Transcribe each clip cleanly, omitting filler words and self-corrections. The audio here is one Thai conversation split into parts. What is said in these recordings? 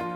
อ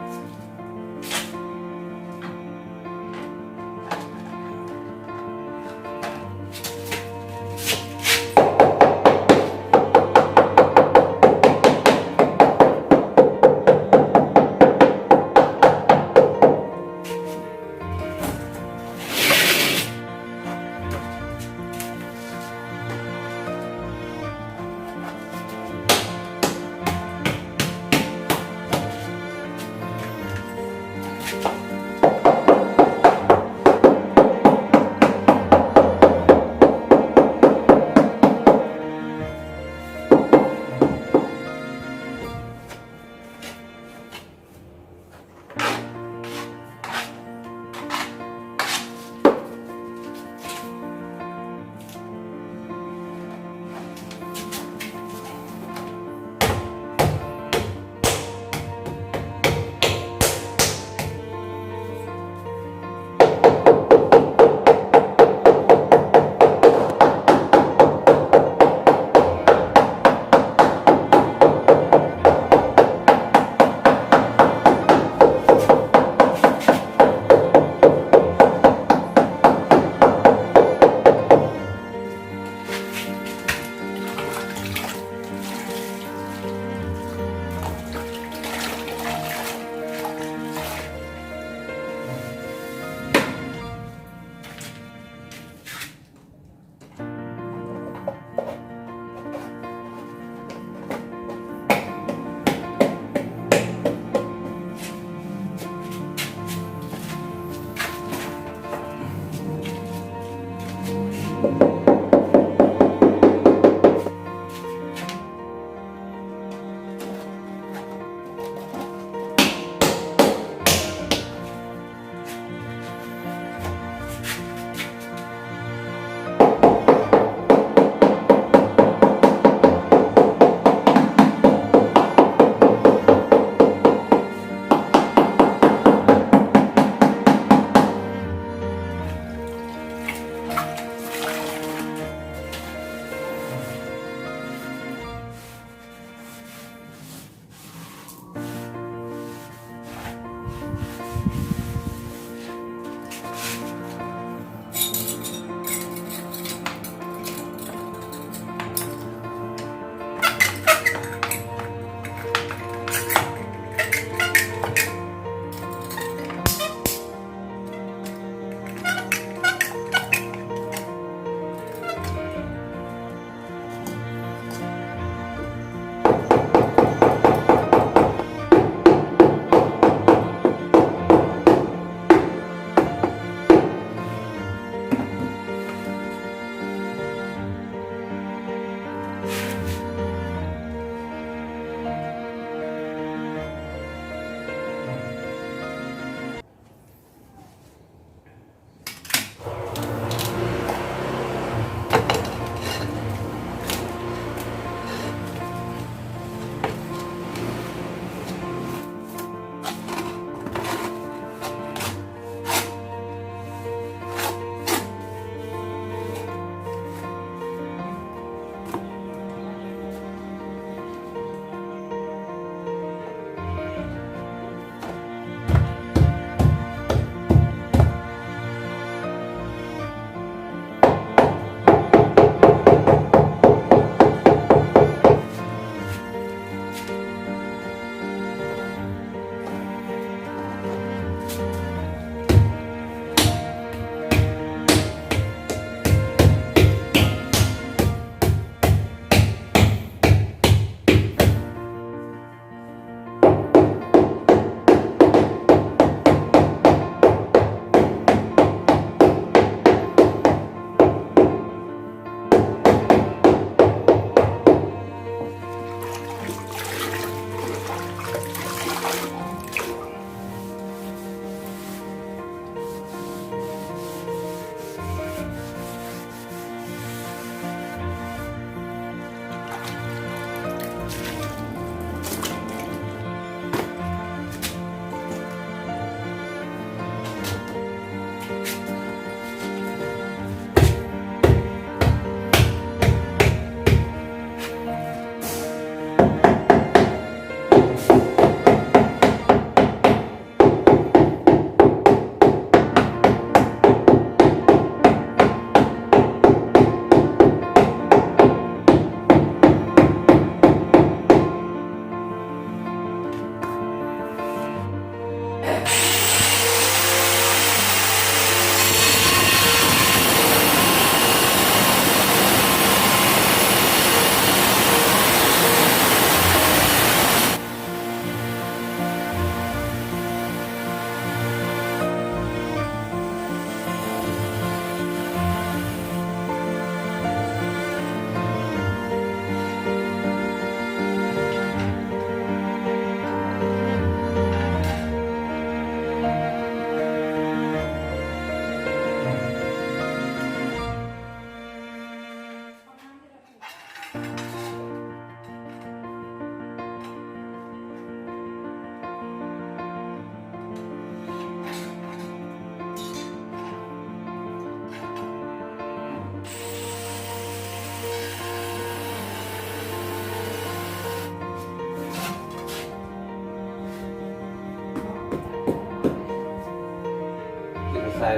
ใส่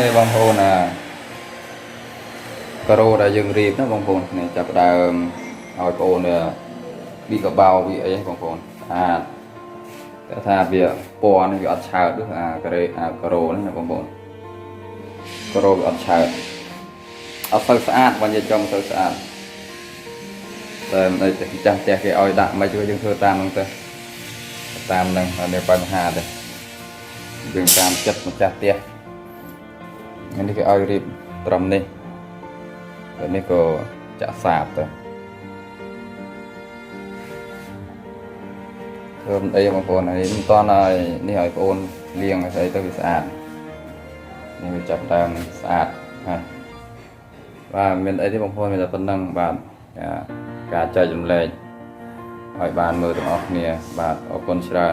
นี่บางคนกระโดดได้ยังรีบนะบางคนเนี่ยจับได้เอาโอนเนี่ยบีกระเบาบีไอ้บางคนแต่ถ้าเบียปอนี่ก็อัดชาด้วยกระโดดนะบางคนกระโดดอัดชาเอาสะอาดวันจะจงสะอาดแต่ในจังแจกเอาดักมาช่วยยังเธอตามนั่งเถอะตามนั่งเดี๋ยวไปมาหาเลยดึงตามจัดมาจัดเตี้ยอันนี้ก็เอารีบตรมนี่อันนี้ก็จะสาบเลยเพิ่มไอ้บางคนอันนี้ตอนนี่หอยโอนเลี้ยงใส่ตัวสะอาดนี่มันจับได้สะอาดว่าเป็นไอ้ที่บางคนมันจะเป็นนั่งบานการใจจำเลยหอยบานมือตรงออกเนี่ยบานออกคนชรา